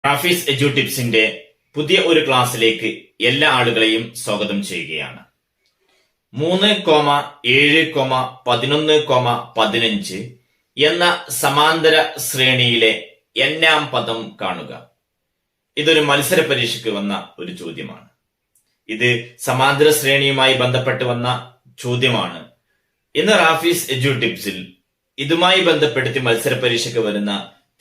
Rafees edu ടിപ്സിന്റെ പുതിയ ഒരു ക്ലാസ്സിലേക്ക് എല്ലാ ആളുകളെയും സ്വാഗതം ചെയ്യുകയാണ്. 3,7,11,15 എന്ന സമാന്തര ശ്രേണിയിലെ n-ാം പദം കാണുക. ഇതൊരു മത്സര പരീക്ഷയ്ക്ക് വന്ന ഒരു ചോദ്യമാണ്. ഇത് സമാന്തര ശ്രേണിയുമായി ബന്ധപ്പെട്ട് വന്ന ചോദ്യമാണ്. ഇന്ന് റാഫീസ് എഡ്യു ടിപ്സിൽ ഇതുമായി ബന്ധപ്പെടുത്തി മത്സര പരീക്ഷയ്ക്ക് വരുന്ന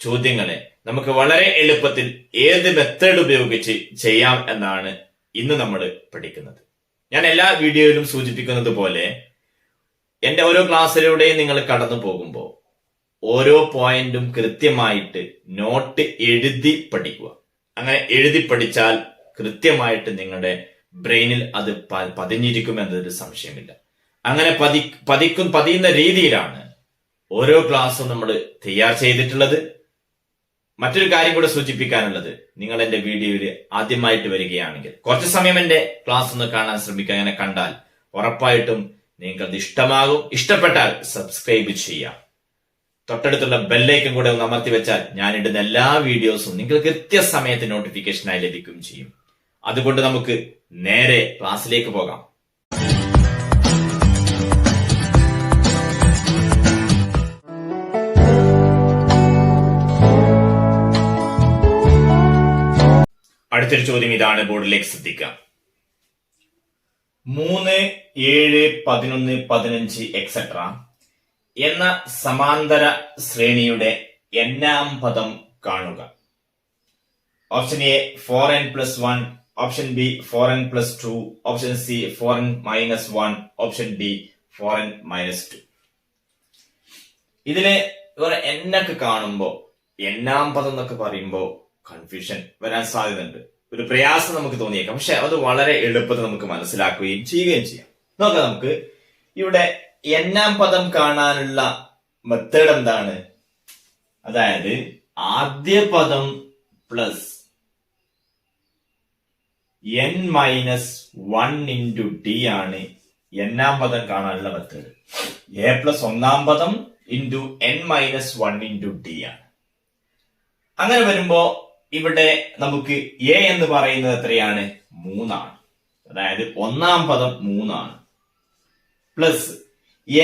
ചോദ്യങ്ങളെ നമുക്ക് വളരെ എളുപ്പത്തിൽ ഏത് മെത്തേഡ് ഉപയോഗിച്ച് ചെയ്യാം എന്നാണ് ഇന്ന് നമ്മൾ പഠിക്കുന്നത്. ഞാൻ എല്ലാ വീഡിയോയിലും സൂചിപ്പിക്കുന്നത് പോലെ എന്റെ ഓരോ ക്ലാസ്സിലൂടെയും നിങ്ങൾ കടന്നു പോകുമ്പോൾ ഓരോ പോയിന്റും കൃത്യമായിട്ട് നോട്ട് എഴുതി പഠിക്കുക. അങ്ങനെ എഴുതി പഠിച്ചാൽ കൃത്യമായിട്ട് നിങ്ങളുടെ ബ്രെയിനിൽ അത് പതിഞ്ഞിരിക്കും എന്നതൊരു സംശയമില്ല. അങ്ങനെ പതിയുന്ന രീതിയിലാണ് ഓരോ ക്ലാസ്സും നമ്മൾ തയ്യാർ ചെയ്തിട്ടുള്ളത്. മറ്റൊരു കാര്യം കൂടെ സൂചിപ്പിക്കാനുള്ളത്, നിങ്ങൾ എന്റെ വീഡിയോയിൽ ആദ്യമായിട്ട് വരികയാണെങ്കിൽ കുറച്ച് സമയം എന്റെ ക്ലാസ് ഒന്ന് കാണാൻ ശ്രമിക്കുക. അങ്ങനെ കണ്ടാൽ ഉറപ്പായിട്ടും നിങ്ങൾക്ക് അത് ഇഷ്ടമാകും. ഇഷ്ടപ്പെട്ടാൽ സബ്സ്ക്രൈബ് ചെയ്യാം. തൊട്ടടുത്തുള്ള ബെല്ലൈക്കൻ കൂടെ ഒന്ന് അമർത്തി വെച്ചാൽ ഞാൻ ഇടുന്ന എല്ലാ വീഡിയോസും നിങ്ങൾക്ക് കൃത്യസമയത്ത് നോട്ടിഫിക്കേഷനായി ലഭിക്കുകയും ചെയ്യും. അതുകൊണ്ട് നമുക്ക് നേരെ ക്ലാസ്സിലേക്ക് പോകാം. അടുത്തൊരു ചോദ്യം ഇതാണ്, ബോർഡിലേക്ക് ശ്രദ്ധിക്കാം. 3, 7, 11, 15 എക്സെട്ര എന്ന സമാന്തര ശ്രേണിയുടെ n-ാം പദം കാണുക. Option A 4n+1, option B 4n+2, option C 4n-1, option D 4n-2. ഇതിലെ n ഒക്കെ കാണുമ്പോ n-ാം പദം എന്നൊക്കെ പറയുമ്പോ കൺഫ്യൂഷൻ വരാൻ സാധ്യതയുണ്ട്, ഒരു പ്രയാസം നമുക്ക് തോന്നിയേക്കാം. പക്ഷെ അത് വളരെ എളുപ്പത്തിൽ നമുക്ക് മനസ്സിലാക്കുകയും ചെയ്യുകയും ചെയ്യാം. നോക്കാം, നമുക്ക് ഇവിടെ n-ാം പദം കാണാനുള്ള മെത്തേഡ് എന്താണ്? അതായത് ആദ്യ പദം പ്ലസ് n-1 d ആണ് n-ാം പദം കാണാനുള്ള മെത്തേഡ്. a പ്ലസ് ഒന്നാം പദം ഇൻറ്റു n-1 d ആണ്. അങ്ങനെ വരുമ്പോ ഇവിടെ നമുക്ക് a എന്ന് പറയുന്നത് എത്രയാണ്? 3 ആണ്. അതായത് ഒന്നാം പദം 3 ആണ്. പ്ലസ്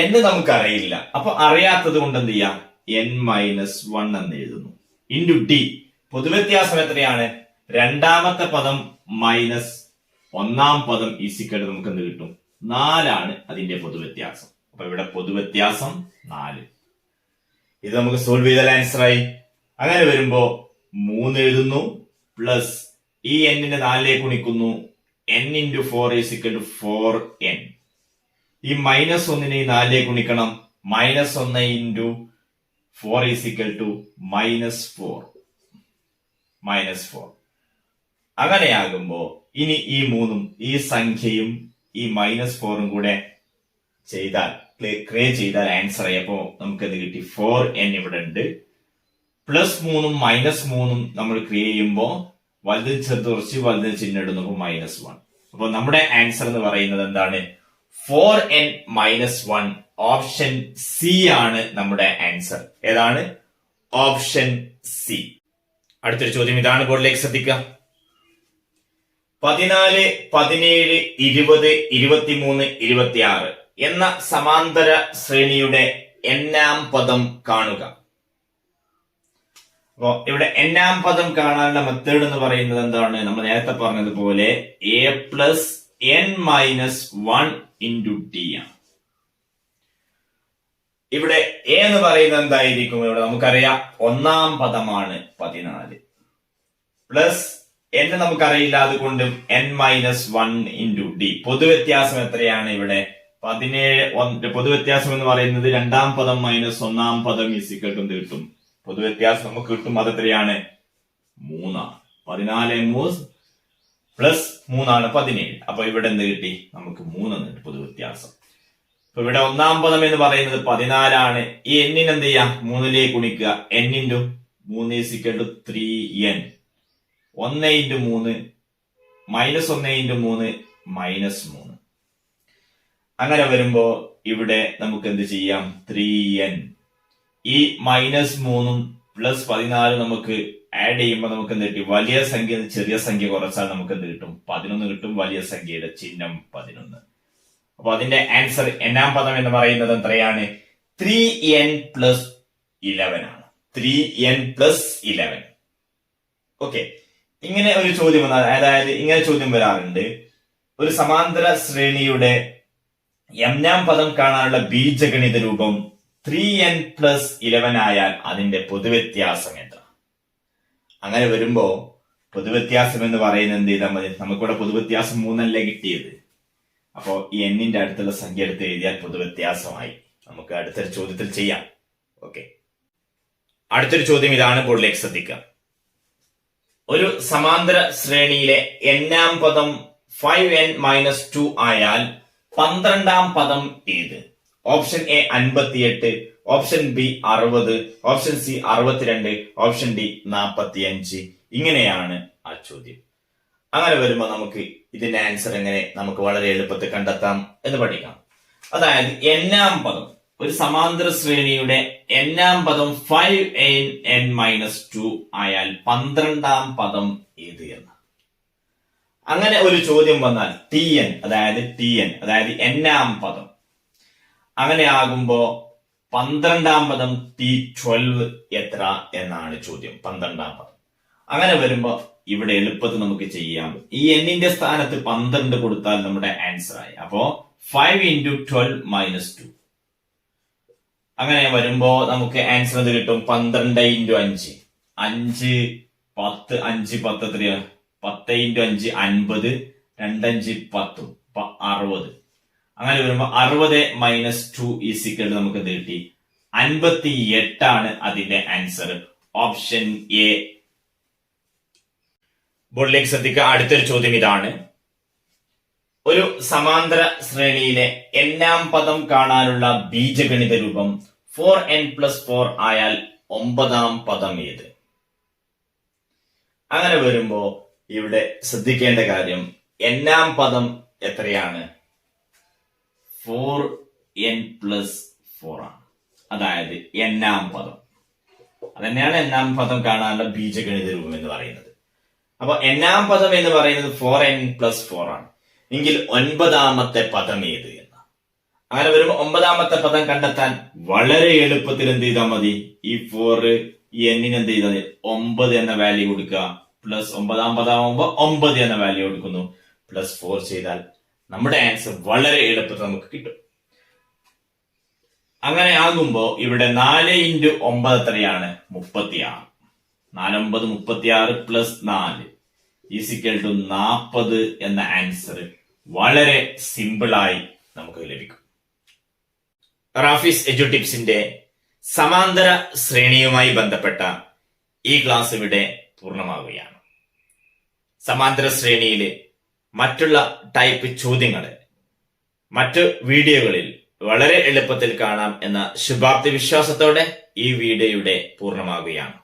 n നമുക്കറിയില്ല, അപ്പൊ അറിയാത്തത് കൊണ്ട് എന്ത് ചെയ്യാം? n-1 എന്ന് എഴുതുന്നു. ഇൻറ്റു d, പൊതുവ്യത്യാസം എത്രയാണ്? രണ്ടാമത്തെ പദം മൈനസ് ഒന്നാം പദം ഈസിക്കൽ നമുക്ക് എന്ത് കിട്ടും? 4 ആണ് അതിന്റെ പൊതുവ്യത്യാസം. അപ്പൊ ഇവിടെ പൊതുവ്യത്യാസം 4. ഇത് നമുക്ക് സോൾവ് ചെയ്താൽ ആൻസർ ആയി. അങ്ങനെ വരുമ്പോ 3 എഴുതുന്നു, പ്ലസ് ഈ n-നെ 4ലേക്ക് ഗുണിക്കുന്നു. n×4 = 4n. ഈ -1നെ 4ലേക്ക് ഗുണിക്കണം. -1 × 4 = -4. അങ്ങനെയാകുമ്പോ ഇനി ഈ 3ഉം ഈ സംഖ്യയും ഈ -4ഉം കൂടെ ക്രിയേറ്റ് ചെയ്താൽ ആൻസർ ആയി. അപ്പോ നമുക്കത് കിട്ടി. 4n ഇവിടെ ഉണ്ട്. +3ഉം -3ഉം നമ്മൾ ക്രിയേറ്റ് ചെയ്യുമ്പോൾ വലുത് ചേർത്ത് കുറച്ച് വലുത് ചിഹ്നം ഇടുന്നു, -1. അപ്പൊ നമ്മുടെ ആൻസർ എന്ന് പറയുന്നത് എന്താണ്? 4n-1. ഓപ്ഷൻ സി ആണ് നമ്മുടെ ആൻസർ. ഏതാണ്? Option C. അടുത്തൊരു ചോദ്യം ഇതാണ്, ബോർഡിലേക്ക് ശ്രദ്ധിക്കുക. 14, 17, 20, 23, 26 എന്ന സമാന്തര ശ്രേണിയുടെ n-ാം പദം കാണുക. അപ്പോ ഇവിടെ n-ാം പദം കാണാനുള്ള മെത്തേഡ് എന്ന് പറയുന്നത് എന്താണ്? നമ്മൾ നേരത്തെ പറഞ്ഞതുപോലെ a പ്ലസ് n-1 d ആണ്. ഇവിടെ a എന്ന് പറയുന്നത് എന്തായിരിക്കും? ഇവിടെ നമുക്കറിയാം ഒന്നാം പദമാണ് 14, പ്ലസ് n നമുക്കറിയില്ല, അതുകൊണ്ട് n-1 d. പൊതുവ്യത്യാസം എത്രയാണ്? ഇവിടെ 17. പൊതുവ്യത്യാസം എന്ന് പറയുന്നത് രണ്ടാം പദം മൈനസ് ഒന്നാം പദം ഈസിക്കൽ കിട്ടും. പൊതുവ്യത്യാസം നമുക്ക് കിട്ടും. അതെത്രയാണ്? 3 ആണ്. 14 പ്ലസ് 3 ആണ് 17. അപ്പൊ ഇവിടെ എന്ത് കിട്ടി? നമുക്ക് 3 എന്നുണ്ട് പൊതുവ്യത്യാസം. അപ്പൊ ഇവിടെ ഒന്നാം പദം എന്ന് പറയുന്നത് 14 ആണ്. ഈ n-നെ എന്ത് ചെയ്യാം? 3ലേക്ക് ഗുണിക്കുക. n×3 = 3n. 1×3 -1×3 -3. അങ്ങനെ വരുമ്പോ ഇവിടെ നമുക്ക് എന്ത് ചെയ്യാം? 3n. ഈ -3ഉം പ്ലസ് 14 നമുക്ക് ആഡ് ചെയ്യുമ്പോൾ നമുക്ക് എന്ത് കിട്ടി? വലിയ സംഖ്യ ചെറിയ സംഖ്യ കുറച്ചാൽ നമുക്ക് എന്ത് കിട്ടും? 11 കിട്ടും. വലിയ സംഖ്യയുടെ ചിഹ്നം 11. അപ്പൊ അതിന്റെ ആൻസർ എന്നാം പദം എന്ന് പറയുന്നത് എത്രയാണ്? 3n പ്ലസ് 11 ആണ്. 3n plus 11. ഓക്കെ, ഇങ്ങനെ ഒരു ചോദ്യം വന്നാൽ, അതായത് ഇങ്ങനെ ചോദ്യം വരാറുണ്ട്. ഒരു സമാന്തര ശ്രേണിയുടെ m-നാം പദം കാണാനുള്ള ബീജഗണിത രൂപം 3n പ്ലസ് 11 ആയാൽ അതിന്റെ പൊതുവ്യത്യാസം എത്ര? അങ്ങനെ വരുമ്പോ പൊതുവ്യത്യാസം എന്ന് പറയുന്നത് എന്ത് ചെയ്താൽ മതി? നമുക്കിവിടെ പൊതുവ്യത്യാസം 3 കിട്ടിയത്. അപ്പോ ഈ n-ന്റെ അടുത്തുള്ള സംഖ്യ എടുത്ത് എഴുതിയാൽ പൊതുവ്യത്യാസമായി. നമുക്ക് അടുത്തൊരു ചോദ്യത്തിൽ ചെയ്യാം. ഓക്കെ, അടുത്തൊരു ചോദ്യം ഇതാണ്. ബോർഡിലേക്ക് ശ്രദ്ധിക്കുക. ഒരു സമാന്തര ശ്രേണിയിലെ n-നാം പദം 5n-2 ആയാൽ 12-ാം പദം ഏത്? Option A 58, option B 60, option C 62, option D 45. ഇങ്ങനെയാണ് ആ ചോദ്യം. അങ്ങനെ വരുമ്പോൾ നമുക്ക് ഇതിന്റെ ആൻസർ എങ്ങനെ നമുക്ക് വളരെ എളുപ്പത്തിൽ കണ്ടെത്താം എന്ന് പഠിക്കാം. അതായത് n-നാം പദം, ഒരു സമാന്തര ശ്രേണിയുടെ n-നാം പദം 5n-2 ആയാൽ 12-ാം പദം ഏത് എന്ന്. അങ്ങനെ ഒരു ചോദ്യം വന്നാൽ tn, അതായത് n-നാം പദം, അങ്ങനെ ആകുമ്പോ 12-ാം പദം t12 എത്ര എന്നാണ് ചോദ്യം. 12-ാം പദം. അങ്ങനെ വരുമ്പോ ഇവിടെ എളുപ്പത്തിൽ നമുക്ക് ചെയ്യാം. ഈ n-ന്റെ സ്ഥാനത്ത് 12 കൊടുത്താൽ നമ്മുടെ ആൻസർ ആയി. അപ്പോ 5 × 12 - 2. അങ്ങനെ വരുമ്പോ നമുക്ക് ആൻസർ എന്ത് കിട്ടും? 12 × 5, 5 10, 5 10 എത്രയാ? 10 × 5 50, 2 5 10, 60. അങ്ങനെ വരുമ്പോ 60 - 2 ഈക്വൽ നമുക്ക് എന്ത് കിട്ടി? 58 ആണ് അതിന്റെ ആൻസർ. Option A. ബോർഡിലേക്ക് ശ്രദ്ധിക്കുക. അടുത്തൊരു ചോദ്യം ഇതാണ്. ഒരു സമാന്തര ശ്രേണിയിലെ n-നാം പദം കാണാനുള്ള ബീജഗണിത രൂപം 4n+4 ആയാൽ 9-ാം പദം ഏത്? അങ്ങനെ വരുമ്പോ ഇവിടെ ശ്രദ്ധിക്കേണ്ട കാര്യം, n-നാം പദം എത്രയാണ്? 4n+4 ആണ്. അതായത് n-നാം പദം. അതന്നെയാണ് n-നാം പദം കാണാനുള്ള ബീജഗണിത രൂപം എന്ന് പറയുന്നത്. അപ്പൊ n-നാം പദം എന്ന് പറയുന്നത് 4n+4 ആണ്. എങ്കിൽ 9-ാമത്തെ പദം ഏത് എന്ന്. അങ്ങനെ വരുമ്പോ 9-ാമത്തെ പദം കണ്ടെത്താൻ വളരെ എളുപ്പത്തിൽ എന്ത് ചെയ്താൽ മതി? ഈ 4 ഈ n-ന് എന്ത് ചെയ്താൽ 9 എന്ന വാല്യൂ കൊടുക്കുക. പ്ലസ് 9-ാം പദം ആവുമ്പോ 9 എന്ന വാല്യൂ കൊടുക്കുന്നു. പ്ലസ് 4 ചെയ്താൽ നമ്മുടെ ആൻസർ വളരെ എളുപ്പത്തിൽ നമുക്ക് കിട്ടും. അങ്ങനെ ആകുമ്പോ ഇവിടെ 4 × 9 എത്രയാണ്? 36. 4 9 36 പ്ലസ് 4 ഈക്വൽ ടു 40 എന്ന ആൻസർ വളരെ സിമ്പിളായി നമുക്ക് ലഭിക്കും. റാഫീസ് എഡ്യു ടിപ്സിന്റെ സമാന്തര ശ്രേണിയുമായി ബന്ധപ്പെട്ട ഈ ക്ലാസ് ഇവിടെ പൂർണ്ണമാവുകയാണ്. സമാന്തര ശ്രേണിയിലെ മറ്റുള്ള ടൈപ്പ് ചോദ്യങ്ങളെ മറ്റു വീഡിയോകളിൽ വളരെ എളുപ്പത്തിൽ കാണാം എന്ന ശുഭാപ്തി വിശ്വാസത്തോടെ ഈ വീഡിയോയുടെ പൂർണ്ണമാവുകയാണ്.